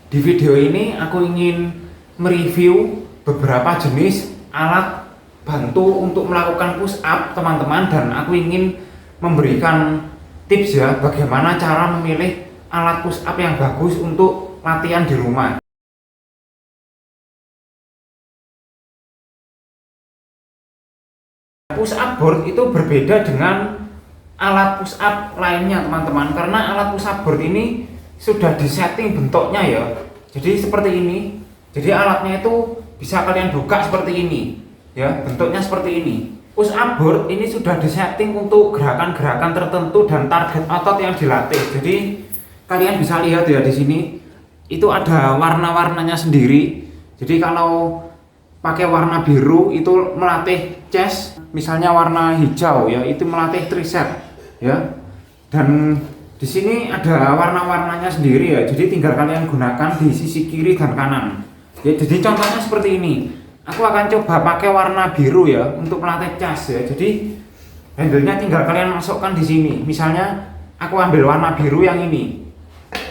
Di video ini aku ingin mereview beberapa jenis alat bantu untuk melakukan push up teman-teman, dan aku ingin memberikan tips ya bagaimana cara memilih alat push up yang bagus untuk latihan di rumah. Push up board itu berbeda dengan alat push up lainnya teman-teman, karena alat push up board ini sudah disetting bentuknya ya. Jadi seperti ini. Jadi alatnya itu bisa kalian buka seperti ini ya, bentuknya seperti ini. Push up board ini sudah disetting untuk gerakan-gerakan tertentu dan target otot yang dilatih. Jadi kalian bisa lihat ya di sini itu ada warna-warnanya sendiri. Jadi kalau pakai warna biru itu melatih chest, misalnya warna hijau ya itu melatih tricep ya. Dan di sini ada warna-warnanya sendiri ya. Jadi tinggal kalian gunakan di sisi kiri dan kanan. Ya, jadi contohnya seperti ini. Aku akan coba pakai warna biru ya untuk melatih chest ya. Jadi handle-nya tinggal kalian masukkan di sini. Misalnya aku ambil warna biru yang ini.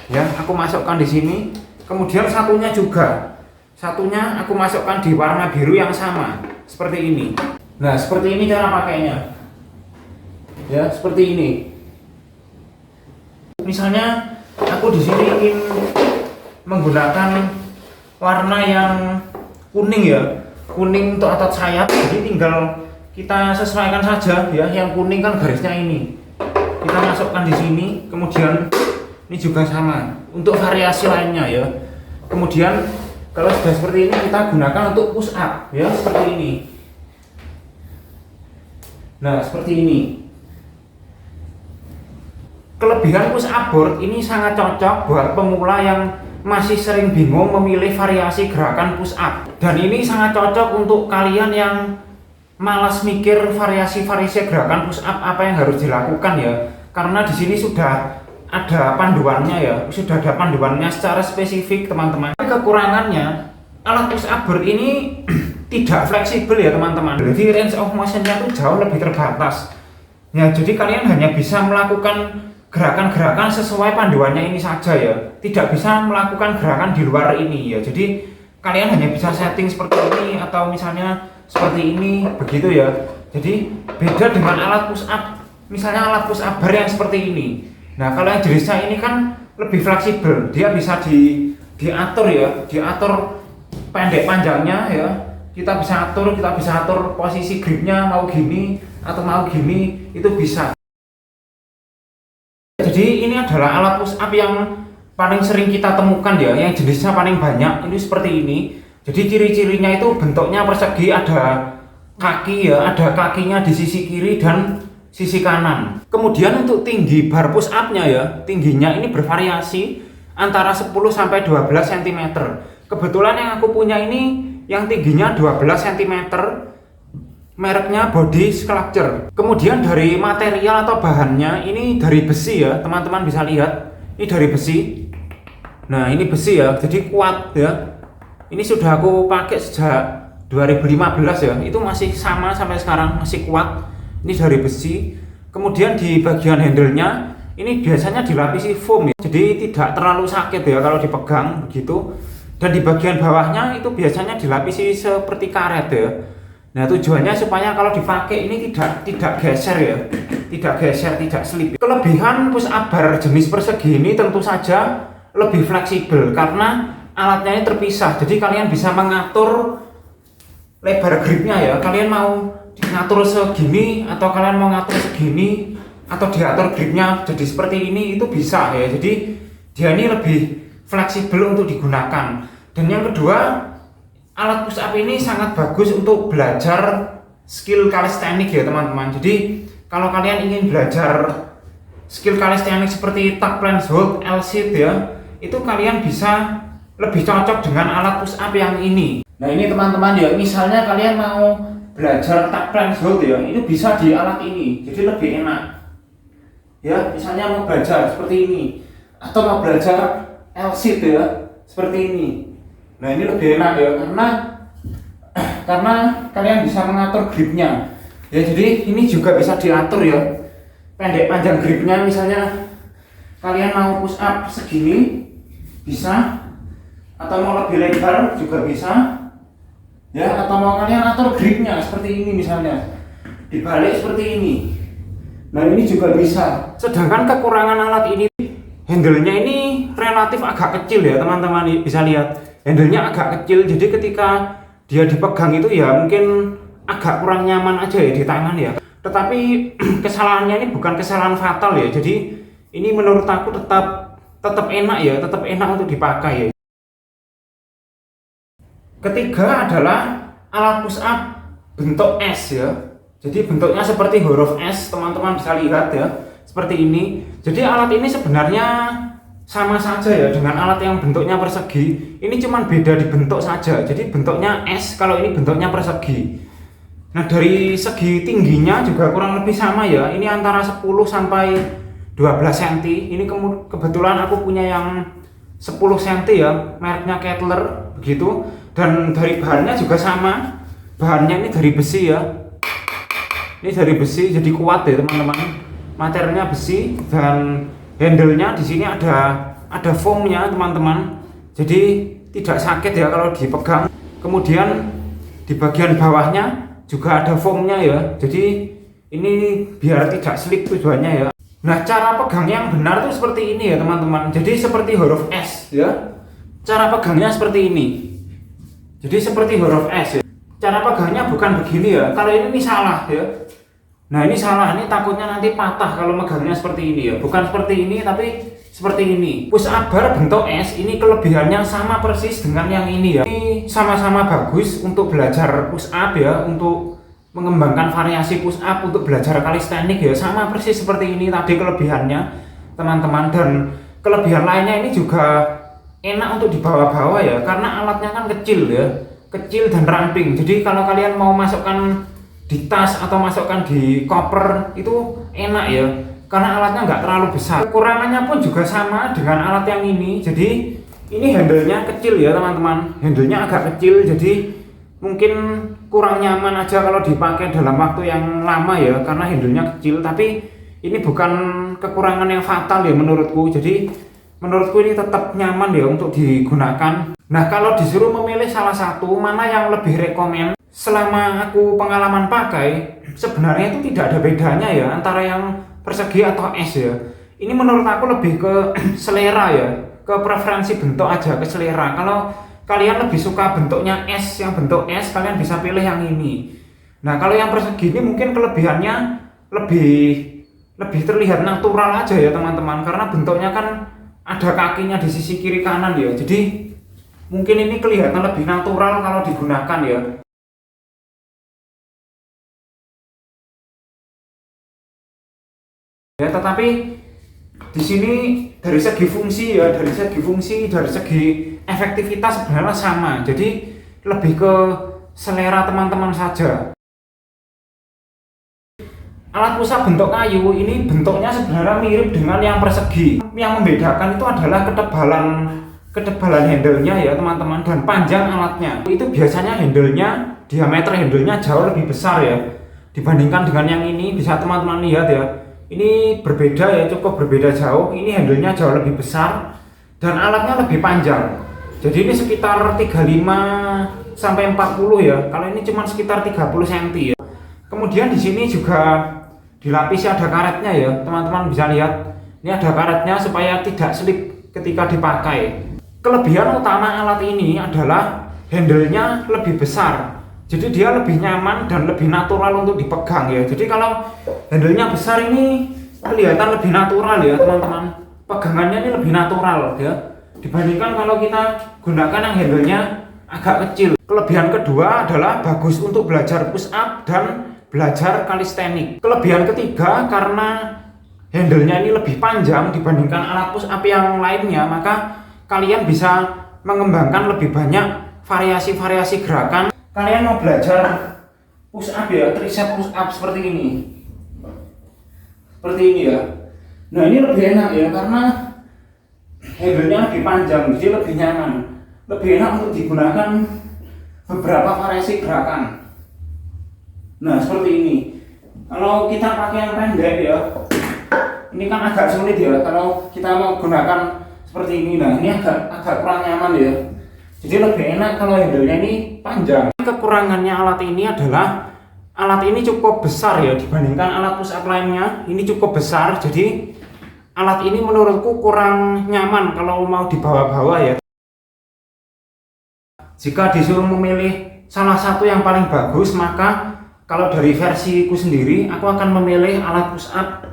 Ya, aku masukkan di sini. Kemudian satunya juga. Satunya aku masukkan di warna biru yang sama. Seperti ini. Nah, seperti ini cara pakainya. Ya, seperti ini. Misalnya aku di sini ingin menggunakan warna yang kuning ya, kuning untuk otot sayap. Jadi tinggal kita sesuaikan saja ya. Yang kuning kan garisnya ini, kita masukkan di sini. Kemudian ini juga sama untuk variasi lainnya ya. Kemudian kalau sudah seperti ini kita gunakan untuk push up ya, seperti ini. Nah, seperti ini. Kelebihan push up board ini sangat cocok buat pemula yang masih sering bingung memilih variasi gerakan push up. Dan ini sangat cocok untuk kalian yang malas mikir variasi-variasi gerakan push up apa yang harus dilakukan ya. Karena di sini sudah ada panduannya ya, sudah ada panduannya secara spesifik teman-teman. Kekurangannya alat push up board ini tidak fleksibel ya teman-teman. Jadi range of motionnya itu jauh lebih terbatas. Ya, jadi kalian hanya bisa melakukan gerakan-gerakan sesuai panduannya ini saja ya, tidak bisa melakukan gerakan di luar ini ya. Jadi kalian hanya bisa setting seperti ini atau misalnya seperti ini begitu ya. Jadi beda dengan alat push up, misalnya alat push up bar yang seperti ini. Nah, kalau yang jenisnya ini kan lebih fleksibel, dia bisa diatur ya, diatur pendek panjangnya ya. Kita bisa atur posisi gripnya mau gini atau mau gini, itu bisa. Jadi ini adalah alat push up yang paling sering kita temukan ya, yang jenisnya paling banyak ini seperti ini. Jadi ciri-cirinya itu bentuknya persegi, ada kaki ya, ada kakinya di sisi kiri dan sisi kanan. Kemudian untuk tinggi bar push up-nya ya, tingginya ini bervariasi antara 10 sampai 12 cm. Kebetulan yang aku punya ini yang tingginya 12 cm. Mereknya Body Sculpture. Kemudian dari material atau bahannya ini dari besi ya, teman-teman bisa lihat. Ini dari besi. Nah, ini besi ya, jadi kuat ya. Ini sudah aku pakai sejak 2015 ya. Itu masih sama sampai sekarang, masih kuat. Ini dari besi. Kemudian di bagian handle-nya ini biasanya dilapisi foam ya. Jadi tidak terlalu sakit ya kalau dipegang begitu. Dan di bagian bawahnya itu biasanya dilapisi seperti karet ya. Nah, tujuannya supaya kalau dipakai ini tidak geser ya, tidak slip. Kelebihan push up bar jenis persegi ini tentu saja lebih fleksibel karena alatnya ini terpisah. Jadi kalian bisa mengatur lebar gripnya ya. Kalian mau ngatur segini atau kalian mau ngatur segini atau diatur gripnya jadi seperti ini, itu bisa ya. Jadi dia ini lebih fleksibel untuk digunakan. Dan yang kedua, alat push up ini sangat bagus untuk belajar skill kalistenik ya teman-teman. Jadi kalau kalian ingin belajar skill kalistenik seperti tuck plank hold, L-sit ya, itu kalian bisa lebih cocok dengan alat push up yang ini. Nah, ini teman-teman ya, misalnya kalian mau belajar tuck plank hold ya, itu bisa di alat ini, jadi lebih enak. Ya, misalnya mau belajar seperti ini atau mau belajar L-sit ya, seperti ini. Nah, ini lebih enak ya, karena kalian bisa mengatur gripnya ya. Jadi ini juga bisa diatur ya, pendek panjang gripnya. Misalnya kalian mau push up segini bisa, atau mau lebih lebar juga bisa ya, atau mau kalian atur gripnya seperti ini misalnya, dibalik seperti ini. Nah ini juga bisa. Sedangkan kekurangan alat ini, handle-nya ini relatif agak kecil ya teman-teman, bisa lihat handle-nya agak kecil, jadi ketika dia dipegang itu ya mungkin agak kurang nyaman aja ya di tangan ya. Tetapi kesalahannya ini bukan kesalahan fatal ya, jadi ini menurut aku tetap enak ya, tetap enak untuk dipakai ya. Ketiga adalah alat push up bentuk S ya. Jadi bentuknya seperti huruf S, teman-teman bisa lihat ya, seperti ini. Jadi alat ini sebenarnya sama saja ya dengan alat yang bentuknya persegi. Ini cuma beda di bentuk saja. Jadi bentuknya S, kalau ini bentuknya persegi. Nah dari segi tingginya juga kurang lebih sama ya. Ini antara 10 sampai 12 cm. Ini kebetulan aku punya yang 10 cm ya, mereknya Kettler begitu. Dan dari bahannya juga sama. Bahannya ini dari besi ya. Ini dari besi, jadi kuat ya teman-teman. Materialnya besi dan handle-nya di sini ada foamnya teman-teman. Jadi tidak sakit ya kalau dipegang. Kemudian di bagian bawahnya juga ada foamnya ya. Jadi ini biar tidak slip tujuannya ya. Nah cara pegang yang benar tuh seperti ini ya teman-teman. Jadi seperti huruf S ya. Cara pegangnya seperti ini. Jadi seperti huruf S ya. Cara pegangnya bukan begini ya. Kalau ini salah ya. Nah ini salah, ini takutnya nanti patah kalau megangnya seperti ini ya. Bukan seperti ini tapi seperti ini. Push up bar bentuk S ini kelebihannya sama persis dengan yang ini ya. Ini sama-sama bagus untuk belajar push up ya, untuk mengembangkan variasi push up, untuk belajar calisthenics ya, sama persis seperti ini tadi kelebihannya teman-teman. Dan kelebihan lainnya ini juga enak untuk dibawa-bawa ya, karena alatnya kan kecil ya, kecil dan ramping. Jadi kalau kalian mau masukkan di tas atau masukkan di koper itu enak ya, karena alatnya nggak terlalu besar. Kekurangannya pun juga sama dengan alat yang ini. Jadi ini handle-nya kecil ya teman-teman, handle-nya agak kecil, jadi mungkin kurang nyaman aja kalau dipakai dalam waktu yang lama ya, karena handle-nya kecil. Tapi ini bukan kekurangan yang fatal ya menurutku. Jadi menurutku ini tetap nyaman ya untuk digunakan. Nah kalau disuruh memilih salah satu mana yang lebih rekomen, selama aku pengalaman pakai sebenarnya itu tidak ada bedanya ya antara yang persegi atau S ya. Ini menurut aku lebih ke selera ya, ke preferensi bentuk aja, ke selera. Kalau kalian lebih suka bentuknya S, yang bentuk S, kalian bisa pilih yang ini. Nah kalau yang persegi ini mungkin kelebihannya lebih terlihat natural aja ya teman-teman, karena bentuknya kan ada kakinya di sisi kiri kanan ya. Jadi mungkin ini kelihatan lebih natural kalau digunakan ya. Ya, tetapi di sini dari segi fungsi ya, dari segi efektivitas sebenarnya sama. Jadi lebih ke selera teman-teman saja. Alat push up bentuk kayu ini bentuknya sebenarnya mirip dengan yang persegi. Yang membedakan itu adalah ketebalan handle-nya ya teman-teman, dan panjang alatnya. Itu biasanya diameter handle-nya jauh lebih besar ya dibandingkan dengan yang ini. Bisa teman-teman lihat ya. Ini berbeda ya, cukup berbeda jauh. Ini handle-nya jauh lebih besar dan alatnya lebih panjang. Jadi ini sekitar 35 sampai 40 ya. Kalau ini cuma sekitar 30 cm ya. Kemudian di sini juga dilapisi ada karetnya ya. Teman-teman bisa lihat. Ini ada karetnya supaya tidak slip ketika dipakai. Kelebihan utama alat ini adalah handle-nya lebih besar. Jadi dia lebih nyaman dan lebih natural untuk dipegang ya. Jadi kalau handle-nya besar ini kelihatan lebih natural ya teman-teman. Pegangannya ini lebih natural ya, dibandingkan kalau kita gunakan yang handle-nya agak kecil. Kelebihan kedua adalah bagus untuk belajar push up dan belajar calisthenics. Kelebihan ketiga, karena handle-nya ini lebih panjang dibandingkan alat push up yang lainnya, maka kalian bisa mengembangkan lebih banyak variasi-variasi gerakan. Kalian mau belajar push up ya, tricep push up seperti ini. Seperti ini ya. Nah ini lebih enak ya, karena handle-nya lebih panjang, jadi lebih nyaman. Lebih enak untuk digunakan beberapa variasi gerakan. Nah seperti ini. Kalau kita pakai yang pendek ya, ini kan agak sulit ya kalau kita mau gunakan seperti ini. Nah ini agak kurang nyaman ya. Jadi lebih enak kalau handle-nya ini panjang. Kekurangannya alat ini adalah alat ini cukup besar ya dibandingkan alat push up lainnya. Ini cukup besar, jadi alat ini menurutku kurang nyaman kalau mau dibawa-bawa ya. Jika disuruh memilih salah satu yang paling bagus, maka kalau dari versiku sendiri aku akan memilih alat push up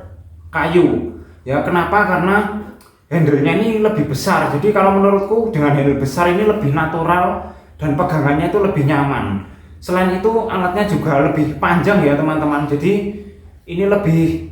kayu. Ya, kenapa? Karena handle-nya ini lebih besar. Jadi kalau menurutku dengan handle besar ini lebih natural dan pegangannya itu lebih nyaman. Selain itu alatnya juga lebih panjang ya teman-teman. Jadi ini lebih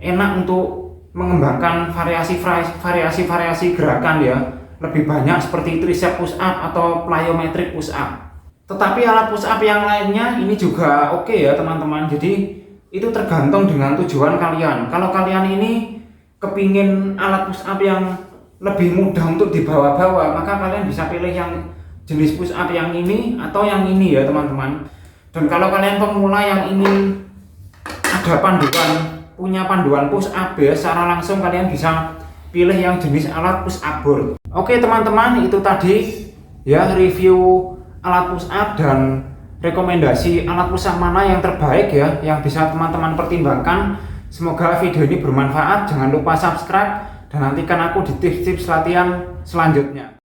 enak untuk mengembangkan variasi gerakan ya. Lebih banyak seperti tricep push up atau plyometric push up. Tetapi alat push up yang lainnya ini juga oke ya teman-teman. Jadi itu tergantung dengan tujuan kalian. Kalau kalian ini kepingin alat push up yang lebih mudah untuk dibawa-bawa, maka kalian bisa pilih yang jenis push up yang ini atau yang ini ya teman-teman. Dan kalau kalian pemula yang ingin ada punya panduan push up ya, secara langsung kalian bisa pilih yang jenis alat push up board. Oke teman-teman, itu tadi ya review alat push up dan rekomendasi alat push up mana yang terbaik ya, yang bisa teman-teman pertimbangkan. Semoga video ini bermanfaat. Jangan lupa subscribe dan nantikan aku di tips-tips latihan selanjutnya.